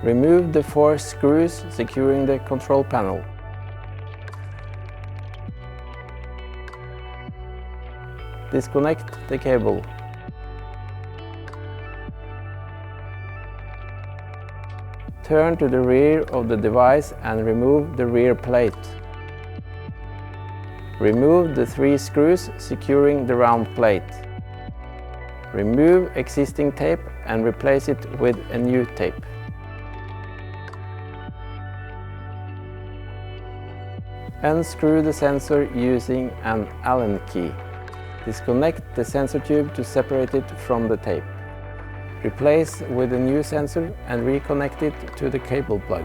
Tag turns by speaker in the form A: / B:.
A: Remove the 4 screws securing the control panel. Disconnect the cable. Turn to the rear of the device and remove the rear plate. Remove the 3 screws securing the round plate. Remove existing tape and replace it with a new tape. Unscrew the sensor using an Allen key. Disconnect the sensor tube to separate it from the tape. Replace with a new sensor and reconnect it to the cable plug.